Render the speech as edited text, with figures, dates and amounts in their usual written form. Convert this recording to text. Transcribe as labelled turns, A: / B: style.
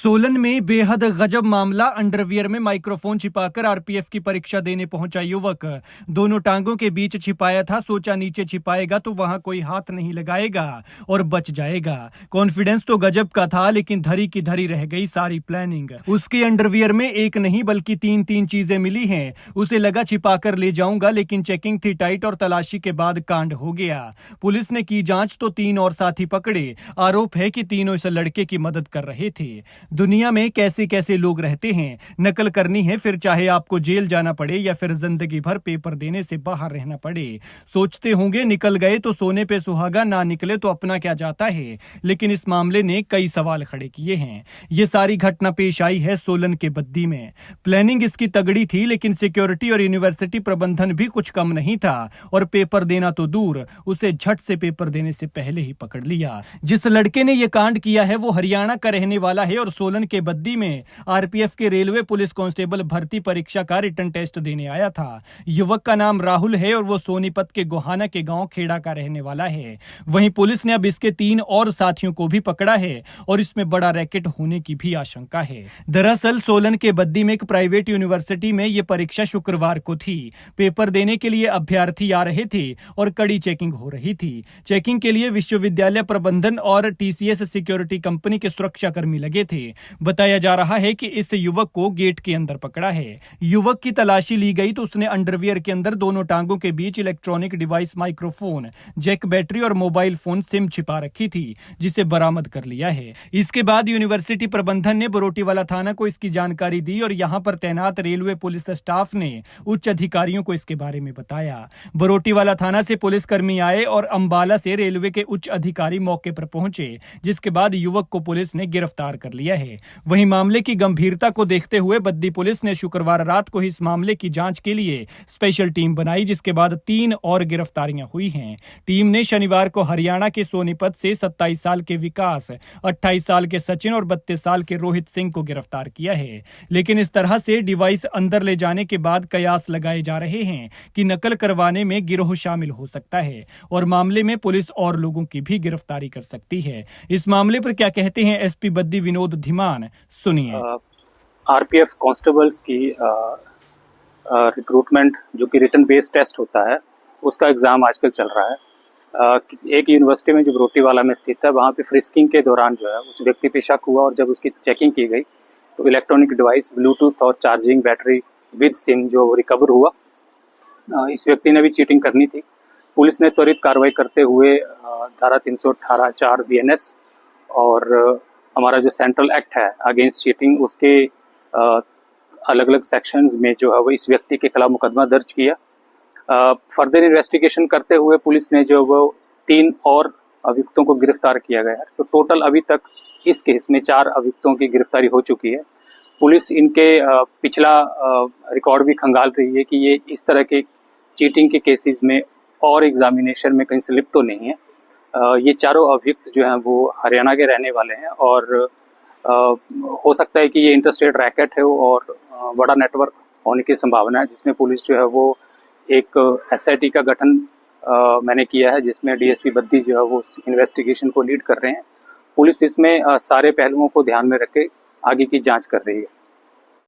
A: सोलन में बेहद गजब मामला। अंडरवियर में माइक्रोफोन छिपाकर आरपीएफ की परीक्षा देने पहुंचा युवक। दोनों टांगों के बीच छिपाया था। सोचा नीचे छिपाएगा तो वहां कोई हाथ नहीं लगाएगा और बच जाएगा। कॉन्फिडेंस तो गजब का था, लेकिन धरी की धरी रह गई सारी प्लानिंग। उसके अंडरवियर में एक नहीं बल्कि तीन चीजें मिली हैं। उसे लगा छिपाकर ले जाऊंगा, लेकिन चेकिंग थी टाइट और तलाशी के बाद कांड हो गया। पुलिस ने की जांच तो 3 और साथी पकड़े। आरोप है कि तीनों इस लड़के की मदद कर रहे थे। दुनिया में कैसे कैसे लोग रहते हैं। नकल करनी है फिर चाहे आपको जेल जाना पड़े या फिर जिंदगी भर पेपर देने से बाहर रहना पड़े। सोचते होंगे निकल गए तो सोने पे सुहागा, ना निकले तो अपना क्या जाता है। लेकिन इस मामले ने कई सवाल खड़े किए हैं। ये सारी घटना पेश आई है सोलन के बद्दी में। प्लानिंग इसकी तगड़ी थी, लेकिन सिक्योरिटी और यूनिवर्सिटी प्रबंधन भी कुछ कम नहीं था। और पेपर देना तो दूर, उसे झट से पेपर देने से पहले ही पकड़ लिया। जिस लड़के ने यह कांड किया है वो हरियाणा का रहने वाला है और सोलन के बद्दी में आरपीएफ के रेलवे पुलिस कांस्टेबल भर्ती परीक्षा का रिटन टेस्ट देने आया था। युवक का नाम राहुल है और वो सोनीपत के गोहाना के गांव खेड़ा का रहने वाला है। वहीं पुलिस ने अब इसके 3 और साथियों को भी पकड़ा है और इसमें बड़ा रैकेट होने की भी आशंका है। दरअसल सोलन के बद्दी में एक प्राइवेट यूनिवर्सिटी में यह परीक्षा शुक्रवार को थी। पेपर देने के लिए अभ्यर्थी आ रहे थे और कड़ी चेकिंग हो रही थी। चेकिंग के लिए विश्वविद्यालय प्रबंधन और टीसीएस सिक्योरिटी कंपनी के सुरक्षाकर्मी लगे थे। बताया जा रहा है कि इस युवक को गेट के अंदर पकड़ा है। युवक की तलाशी ली गई तो उसने अंडरवियर के अंदर दोनों टांगों के बीच electronic device, microphone, jack, battery और मोबाइल फोन सिम छिपा रखी थी, जिसे बरामद कर लिया है। इसके बाद यूनिवर्सिटी प्रबंधन ने बरोटीवाला थाना को इसकी जानकारी दी और यहां पर तैनात रेलवे पुलिस स्टाफ ने उच्च अधिकारियों को इसके बारे में बताया। बरोटीवाला थाना से पुलिस कर्मी आए और अंबाला से रेलवे के उच्च अधिकारी मौके पर पहुंचे, जिसके बाद युवक को पुलिस ने गिरफ्तार कर लिया है। वहीं मामले की गंभीरता को देखते हुए बद्दी पुलिस ने शुक्रवार रात को इस मामले की जांच के लिए स्पेशल टीम बनाई, जिसके बाद 3 और गिरफ्तारियां हुई हैं। टीम ने शनिवार को हरियाणा के सोनीपत से 27 साल के विकास, 28 साल के सचिन और 32 साल के रोहित सिंह को गिरफ्तार किया है। लेकिन इस तरह से डिवाइस अंदर ले जाने के बाद कयास लगाए जा रहे हैं कि नकल करवाने में गिरोह शामिल हो सकता है और मामले में पुलिस और लोगों की भी गिरफ्तारी कर सकती है। इस मामले पर क्या कहते हैं एसपी बद्दी विनोद धीमान, सुनिए।
B: आरपीएफ कांस्टेबल्स की रिक्रूटमेंट जो कि रिटन बेस्ड टेस्ट होता है, उसका एग्ज़ाम आजकल चल रहा है। एक यूनिवर्सिटी में जो बरोटीवाला में स्थित है, वहाँ पे फ्रिस्किंग के दौरान जो है उस व्यक्ति पे शक हुआ और जब उसकी चेकिंग की गई तो इलेक्ट्रॉनिक डिवाइस, ब्लूटूथ और चार्जिंग बैटरी विद सिम जो रिकवर हुआ। इस व्यक्ति ने भी चीटिंग करनी थी। पुलिस ने त्वरित कार्रवाई करते हुए धारा 318(4) बीएनएस और हमारा जो सेंट्रल एक्ट है अगेंस्ट चीटिंग, उसके अलग अलग सेक्शंस में जो है वो इस व्यक्ति के खिलाफ मुकदमा दर्ज किया। फर्दर इन्वेस्टिगेशन करते हुए पुलिस ने जो वो 3 और अभियुक्तों को गिरफ्तार किया गया है। तो टोटल अभी तक इस केस में 4 अभियुक्तों की गिरफ्तारी हो चुकी है। पुलिस इनके पिछला रिकॉर्ड भी खंगाल रही है कि ये इस तरह के चीटिंग के केसेस में और एग्जामिनेशन में कहीं स्लिप तो नहीं है। ये चारों अभियुक्त जो हैं वो हरियाणा के रहने वाले हैं और हो सकता है कि ये इंटरस्टेट रैकेट है और बड़ा नेटवर्क होने की संभावना है, जिसमें पुलिस जो है वो एक एसआईटी का गठन मैंने किया है, जिसमें डीएसपी बद्दी जो है वो इन्वेस्टिगेशन को लीड कर रहे हैं। पुलिस इसमें सारे पहलुओं को ध्यान में रख के आगे की जांच कर रही है।